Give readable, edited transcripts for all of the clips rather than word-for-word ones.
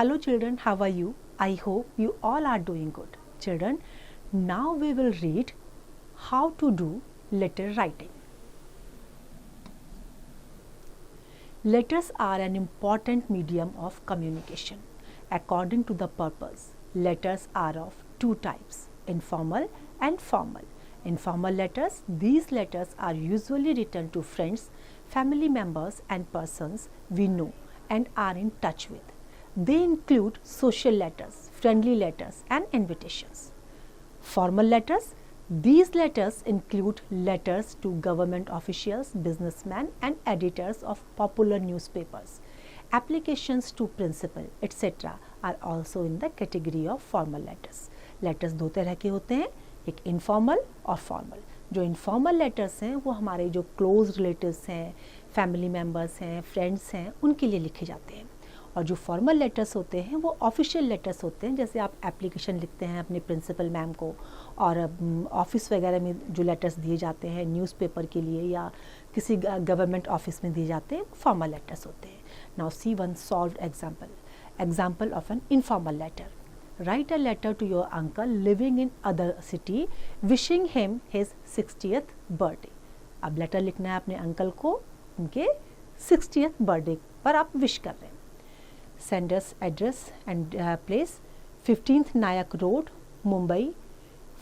Hello children, how are you? I hope you all are doing good. Children, now we will read how to do letter writing. Letters are an important medium of communication. According to the purpose, letters are of two types, informal and formal. Informal letters, these letters are usually written to friends, family members and persons we know and are in touch with. They include social letters, friendly letters and invitations. Formal letters, these letters include letters to government officials, businessmen and editors of popular newspapers. Applications to principal, etc. are also in the category of formal letters. Letters दो तरह के होते हैं, एक informal और formal. जो informal letters हैं वो हमारे जो क्लोज रिलेटिव्स हैं, फैमिली मेम्बर्स हैं, फ्रेंड्स हैं, उनके लिए लिखे जाते हैं. और जो फॉर्मल लेटर्स होते हैं वो ऑफिशियल लेटर्स होते हैं. जैसे आप एप्लीकेशन लिखते हैं अपने प्रिंसिपल मैम को, और ऑफिस वगैरह में जो लेटर्स दिए जाते हैं न्यूज़पेपर के लिए या किसी गवर्नमेंट ऑफिस में दिए जाते हैं, फॉर्मल लेटर्स होते हैं. Now see one solved example of an informal letter. Write a letter to your uncle living in other city wishing him his 60th birthday. अब लेटर लिखना है अपने अंकल को, उनके 60th बर्थडे पर आप विश कर रहे हैं. Sender's address and place 15th Nayak Road, Mumbai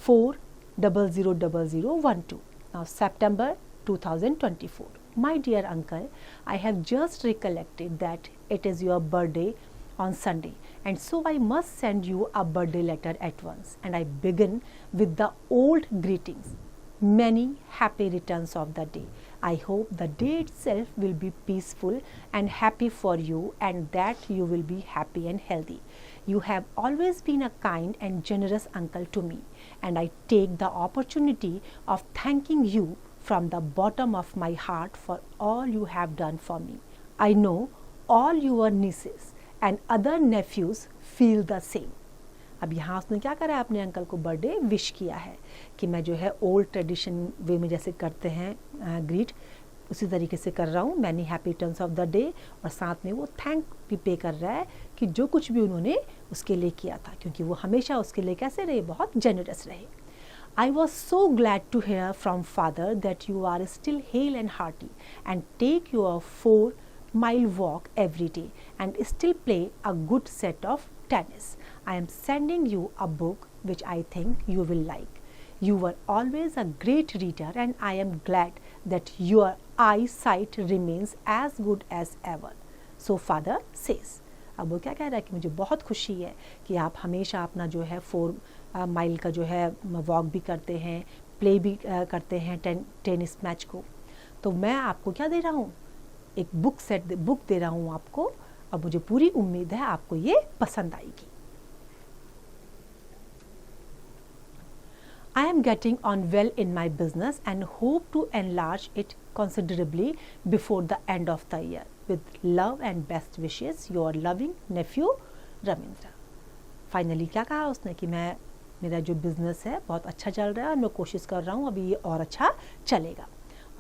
400012. Now September 2024. My dear uncle, I have just recollected that it is your birthday on Sunday, and so I must send you a birthday letter at once. And I begin with the old greetings. Many happy returns of the day. I hope the day itself will be peaceful and happy for you, and that you will be happy and healthy. You have always been a kind and generous uncle to me, and I take the opportunity of thanking you from the bottom of my heart for all you have done for me. I know all your nieces and other nephews feel the same. अब यहाँ उसने क्या करा है, अपने uncle को birthday wish किया है कि मैं जो है ओल्ड ट्रेडिशन वे में जैसे करते हैं ग्रीट, उसी तरीके से कर रहा हूँ. Many happy returns of the day, और साथ में वो थैंक भी पे कर रहा है कि जो कुछ भी उन्होंने उसके लिए किया था, क्योंकि वो हमेशा उसके लिए कैसे रहे, बहुत जेनरस रहे. I was so glad to hear from father that you are still hale and hearty and take your 4-mile walk every day and still play a good set of tennis. I am sending you a book which I think you will like. You were always a great reader and I am glad that your eyesight remains as good as ever. So father says. अब वो क्या कह रहा है कि मुझे बहुत खुशी है कि आप हमेशा अपना जो है 4 माइल का जो है वॉक भी करते हैं, प्ले भी करते हैं टेनिस मैच को. तो मैं आपको क्या दे रहा हूँ, एक बुक दे रहा हूँ आपको. अब मुझे पूरी उम्मीद है आपको ये पसंद आएगी. I am getting on well in my business and hope to enlarge it considerably before the end of the year. With love and best wishes, your loving nephew Ravindra. Finally क्या कहा उसने कि मेरा जो बिज़नेस है बहुत अच्छा चल रहा है और मैं कोशिश कर रहा हूँ अभी ये और अच्छा चलेगा.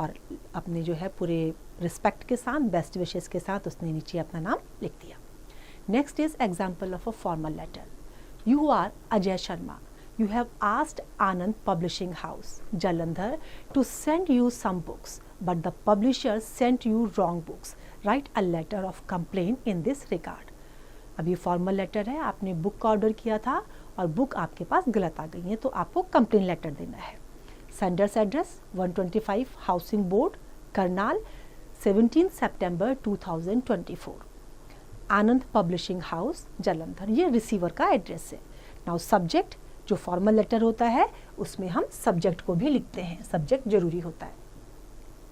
और अपने जो है पूरे रिस्पेक्ट के साथ, बेस्ट विशेस के साथ उसने नीचे अपना नाम लिख दिया. Next is example of a formal letter. You are Ajay Sharma. You have asked Anand Publishing House, Jalandhar, to send you some books, but the publisher sent you wrong books. Write a letter of complaint in this regard. अब ये formal letter है, आपने book का order किया था और book आपके पास गलत आ गई है, तो आपको कंप्लेन लेटर देना है. Sender's address 125 housing board, Karnal, 17 सितंबर 2024. आनंद पब्लिशिंग हाउस, जलंधर. ये रिसीवर का एड्रेस है. नाउ सब्जेक्ट, जो फॉर्मल लेटर होता है उसमें हम सब्जेक्ट को भी लिखते हैं, सब्जेक्ट जरूरी होता है.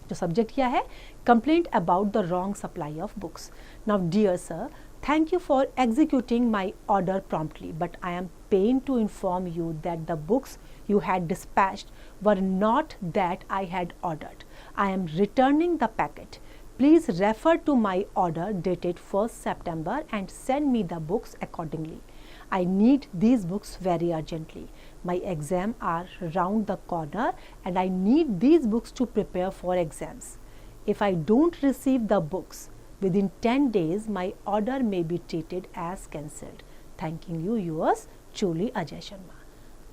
जो सब्जेक्ट क्या है, complaint about the wrong supply of books. Now dear sir, thank you for executing my order promptly, but I am pain to inform you that the books you had dispatched were not that I had ordered. I am returning the packet. Please refer to my order dated 1st September and send me the books accordingly. I need these books very urgently. My exams are round the corner and I need these books to prepare for exams. If I don't receive the books Within 10 days, my order may be treated as cancelled. Thanking you, yours truly, Ajay Sharma.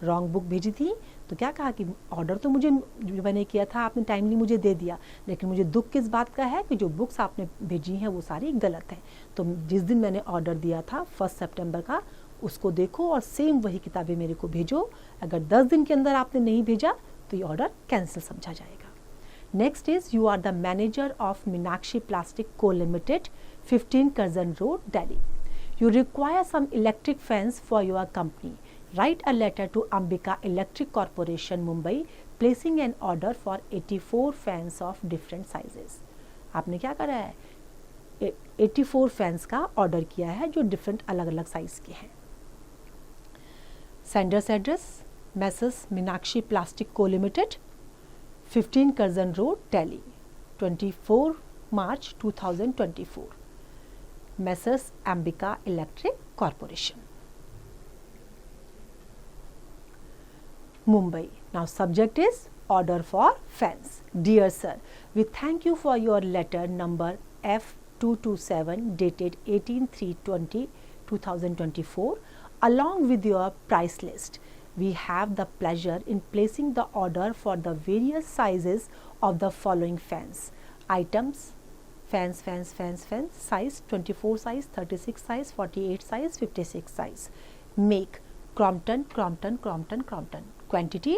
Wrong book भेजी थी तो क्या कहा कि order तो मुझे जो मैंने किया था आपने टाइमली मुझे दे दिया, लेकिन मुझे दुख किस बात का है कि जो बुक्स आपने भेजी हैं वो सारी गलत हैं. तो जिस दिन मैंने ऑर्डर दिया था 1 सितंबर का, उसको देखो और सेम वही किताबें मेरे को भेजो. अगर 10 दिन के अंदर आपने नहीं भेजा तो ये ऑर्डर कैंसिल समझा जाएगा. Next is you are the manager of Meenakshi plastic co limited, 15 Curzon road, Delhi. You require some electric fans for your company. Write a letter to Ambika Electric Corporation, Mumbai, placing an order for 84 fans of different sizes. आपने क्या करा है? 84 fans का order किया है जो different अलग अलग साइज के हैं. Sender's address messrs Meenakshi plastic co limited, 15 Curzon road, Delhi, 24 March 2024. Messrs. Ambika Electric Corporation, Mumbai. Now subject is order for fans. Dear sir, we thank you for your letter number F227 dated 18/3/2024 along with your price list. We have the pleasure in placing the order for the various sizes of the following fans. Items: fans, size 24 size, 36 size, 48 size, 56 size. Make Crompton. Quantity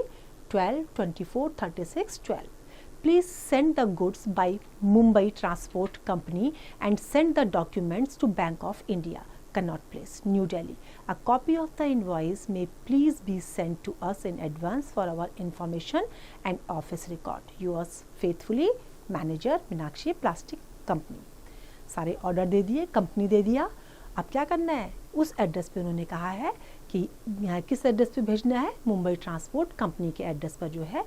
12, 24, 36, 12. Please send the goods by Mumbai Transport Company and send the documents to Bank of India, Connaught Place, New Delhi. A copy of the invoice may please be sent to us in advance for our information and office record. Yours faithfully, Manager, Meenakshi Plastic company. सारे order दे दिए, company दे दिया. अब क्या करना है? उस address पे उन्होंने कहा है कि यहाँ किस एड्रेस पे भेजना है? मुंबई ट्रांसपोर्ट कंपनी के एड्रेस पर जो है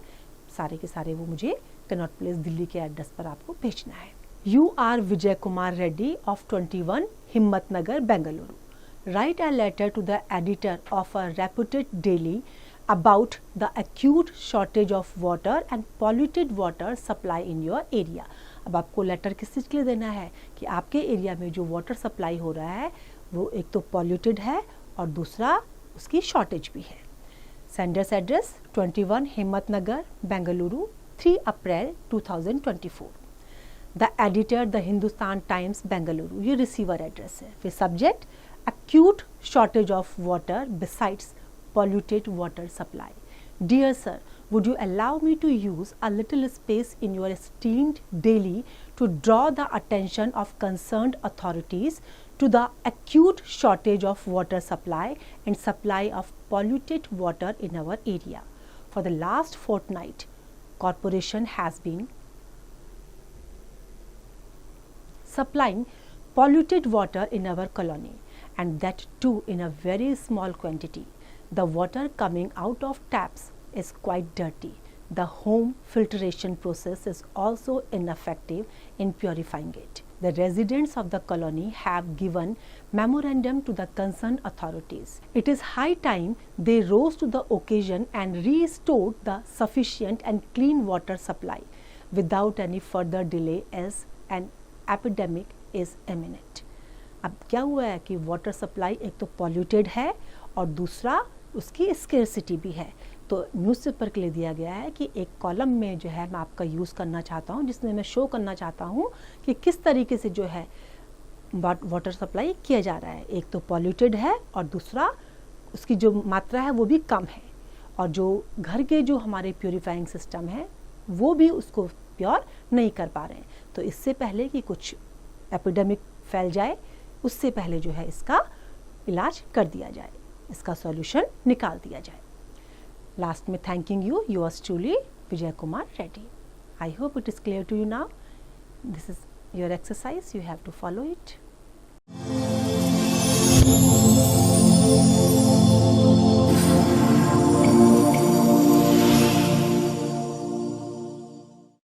सारे के सारे वो मुझे कनॉट प्लेस दिल्ली के एड्रेस पर आपको भेजना है. You are Vijay Kumar Reddy of 21 Himmat Nagar, Bengaluru. Write a letter to the editor of a reputed daily about the acute shortage of water and polluted water supply in your area. अब आपको लेटर किस चीज़ के लिए देना है कि आपके एरिया में जो वाटर सप्लाई हो रहा है वो एक तो पॉल्यूटेड है और दूसरा उसकी शॉर्टेज भी है. Sender's address 21 Himmat Nagar, Bengaluru, 3 April 2024. The editor the Hindustan times, Bengaluru, ये रिसीवर एड्रेस है. फिर subject acute shortage of water besides polluted water supply. Dear sir, would you allow me to use a little space in your esteemed daily to draw the attention of concerned authorities to the acute shortage of water supply and supply of polluted water in our area. For the last fortnight, corporation has been supplying polluted water in our colony, and that too in a very small quantity. The water coming out of taps is quite dirty. The home filtration process is also ineffective in purifying it. The residents of the colony have given memorandum to the concerned authorities. It is high time they rose to the occasion and restored the sufficient and clean water supply without any further delay, as an epidemic is imminent. अब क्या हुआ है कि water supply एक तो polluted है और दूसरा उसकी स्केर्सिटी भी है. तो न्यूज़पेपर के लिए दिया गया है कि एक कॉलम में जो है मैं आपका यूज़ करना चाहता हूँ, जिसमें मैं शो करना चाहता हूँ कि किस तरीके से जो है वाटर सप्लाई किया जा रहा है. एक तो पॉल्यूटेड है और दूसरा उसकी जो मात्रा है वो भी कम है, और जो घर के जो हमारे प्योरीफाइंग सिस्टम है वो भी उसको प्योर नहीं कर पा रहे हैं. तो इससे पहले कि कुछ एपिडेमिक फैल जाए, उससे पहले जो है इसका इलाज कर दिया जाए, इसका सॉल्यूशन निकाल दिया जाए. लास्ट में thanking you, yours truly Vijay Kumar Reddy. I hope it is clear to you now. This is your exercise, you have to follow it.